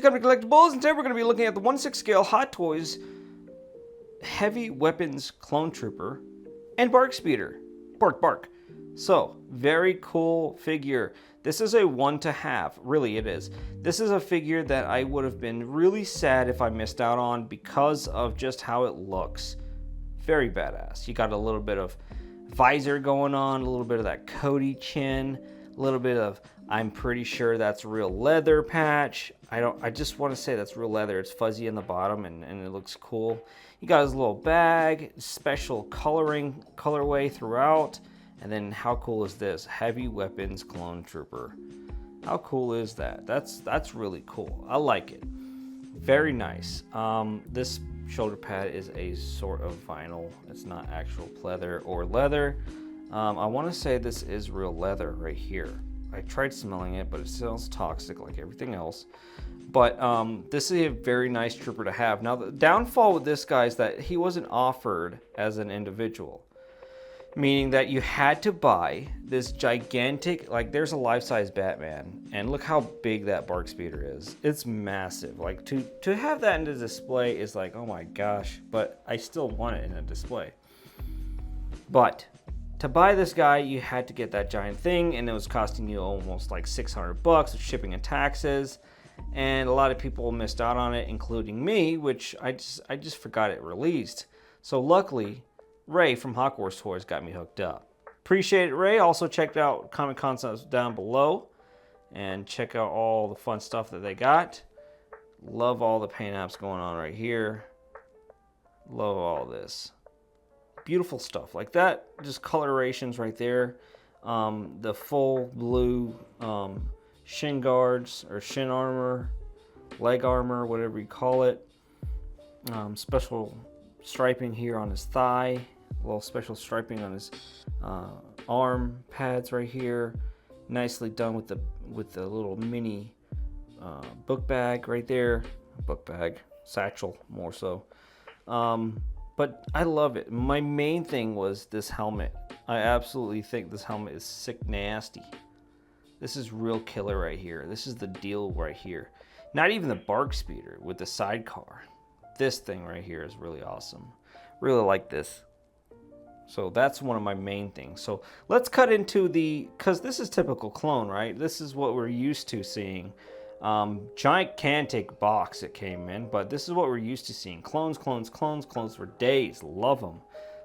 Company Collectibles, and today we're going to be looking at the 1/6 scale Hot Toys Heavy Weapons Clone Trooper and BARC Speeder. Bark. So, very cool figure. This is a one to have, really it is. This is a figure that I would have been really sad if I missed out on because of just how it looks. Very badass. You got a little bit of visor going on, a little bit of that Cody chin, a little bit of, I'm pretty sure that's real leather patch. I just want to say that's real leather. It's fuzzy in the bottom and it looks cool. He got his little bag, special colorway throughout. And then how cool is this? Heavy Weapons Clone Trooper. How cool is that? That's really cool. I like it. Very nice. This shoulder pad is a sort of vinyl. It's not actual pleather or leather. I want to say this is real leather right here. I tried smelling it, but it smells toxic like everything else. But this is a very nice trooper to have. Now, the downfall with this guy is that he wasn't offered as an individual. Meaning that you had to buy this gigantic, like there's a life-size Batman. And look how big that BARC Speeder is. It's massive. Like to have that in the display is like, oh my gosh. But I still want it in a display. But to buy this guy, you had to get that giant thing, and it was costing you almost like $600 with shipping and taxes. And a lot of people missed out on it, including me, which I just forgot it released. So luckily, Ray from Hawkwars Toys got me hooked up. Appreciate it, Ray. Also checked out Comic Concepts down below, and check out all the fun stuff that they got. Love all the paint apps going on right here. Love all this. Beautiful stuff like that. Just colorations right there. The full blue shin guards or shin armor, leg armor, whatever you call it. Special striping here on his thigh. A little special striping on his arm pads right here. Nicely done with the little mini book bag right there. Book bag, satchel more so. But I love it. My main thing was this helmet. I absolutely think this helmet is sick nasty. This is real killer right here. This is the deal right here. Not even the BARC Speeder with the sidecar. This thing right here is really awesome. Really like this. So that's one of my main things. So let's cut into because this is typical clone, right? This is what we're used to seeing. Gigantic box it came in, but this is what we're used to seeing. Clones for days. Love them.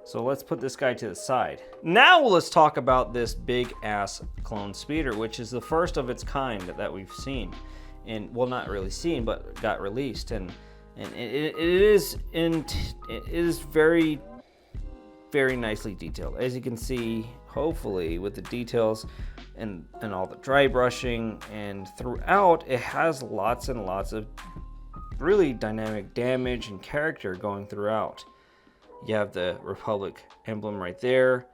So let's put this guy to the side. Now let's talk about this big ass clone speeder, which is the first of its kind that we've seen. And well, not really seen, but got released. And it is very, very nicely detailed. As you can see, hopefully, with the details and all the dry brushing, and throughout, it has lots and lots of really dynamic damage and character going throughout. You have the Republic emblem right there.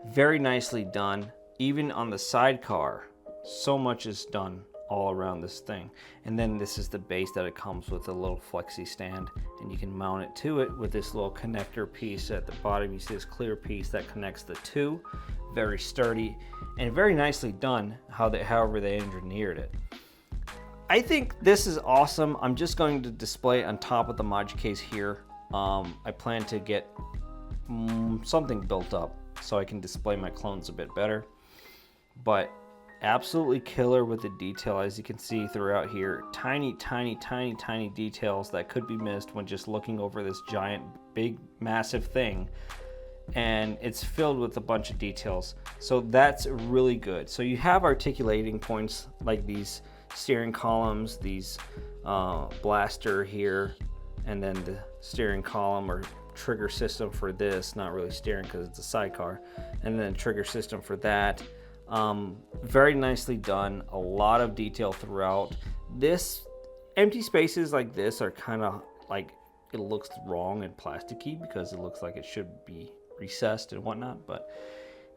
Very nicely done. Even on the sidecar, so much is done all around this thing. And then this is the base that it comes with, a little flexi stand, and you can mount it to it with this little connector piece at the bottom. You see this clear piece that connects the two. Very sturdy and very nicely done however they engineered it. I think this is awesome. I'm just going to display it on top of the mod case here. I plan to get something built up so I can display my clones a bit better. But absolutely killer with the detail, as you can see throughout here. Tiny details that could be missed when just looking over this giant, big, massive thing. And it's filled with a bunch of details. So that's really good. So you have articulating points like these steering columns, these blaster here, and then the steering column or trigger system for this. Not really steering because it's a sidecar. And then trigger system for that. Very nicely done. A lot of detail throughout. This empty spaces like this are kind of like, it looks wrong and plasticky because it looks like it should be recessed and whatnot, but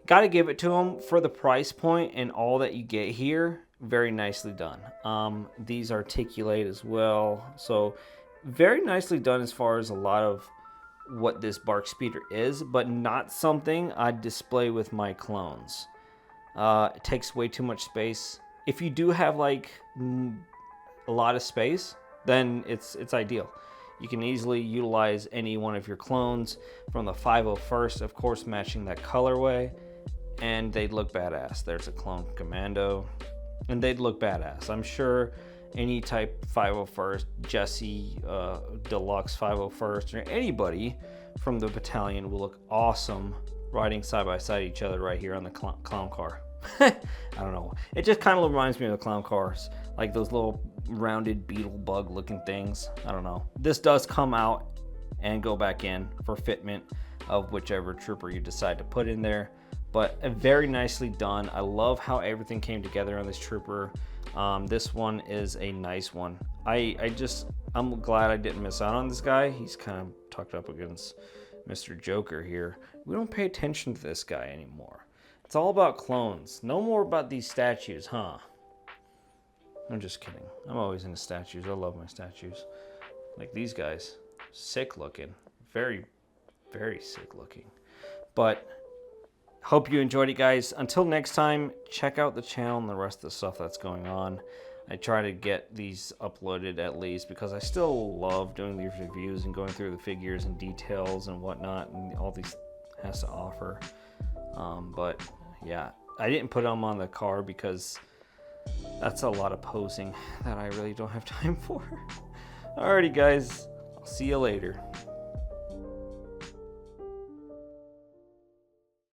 gotta give it to them for the price point and all that you get here. Very nicely done. These articulate as well, so very nicely done as far as a lot of what this BARC Speeder is, but not something I'd display with my clones. It takes way too much space. If you do have like a lot of space, then it's ideal. You can easily utilize any one of your clones from the 501st, of course, matching that colorway, and they'd look badass. There's a clone commando, and they'd look badass. I'm sure any type 501st, Jesse, Deluxe 501st, or anybody from the battalion will look awesome riding side by side each other right here on the clown car. I don't know. It just kind of reminds me of the clown cars, like those little rounded beetle bug looking things. I don't know. This does come out and go back in for fitment of whichever trooper you decide to put in there, but very nicely done. I love how everything came together on this trooper. This one is a nice one. I'm glad I didn't miss out on this guy. He's kind of tucked up against Mr. Joker here. We don't pay attention to this guy anymore. It's all about clones. No more about these statues, huh? I'm just kidding. I'm always into statues. I love my statues. Like these guys. Sick looking. Very, very sick looking. But hope you enjoyed it, guys. Until next time, check out the channel and the rest of the stuff that's going on. I try to get these uploaded at least because I still love doing these reviews and going through the figures and details and whatnot and all these has to offer. But yeah, I didn't put them on the car because that's a lot of posing that I really don't have time for. Alrighty, guys. I'll see you later.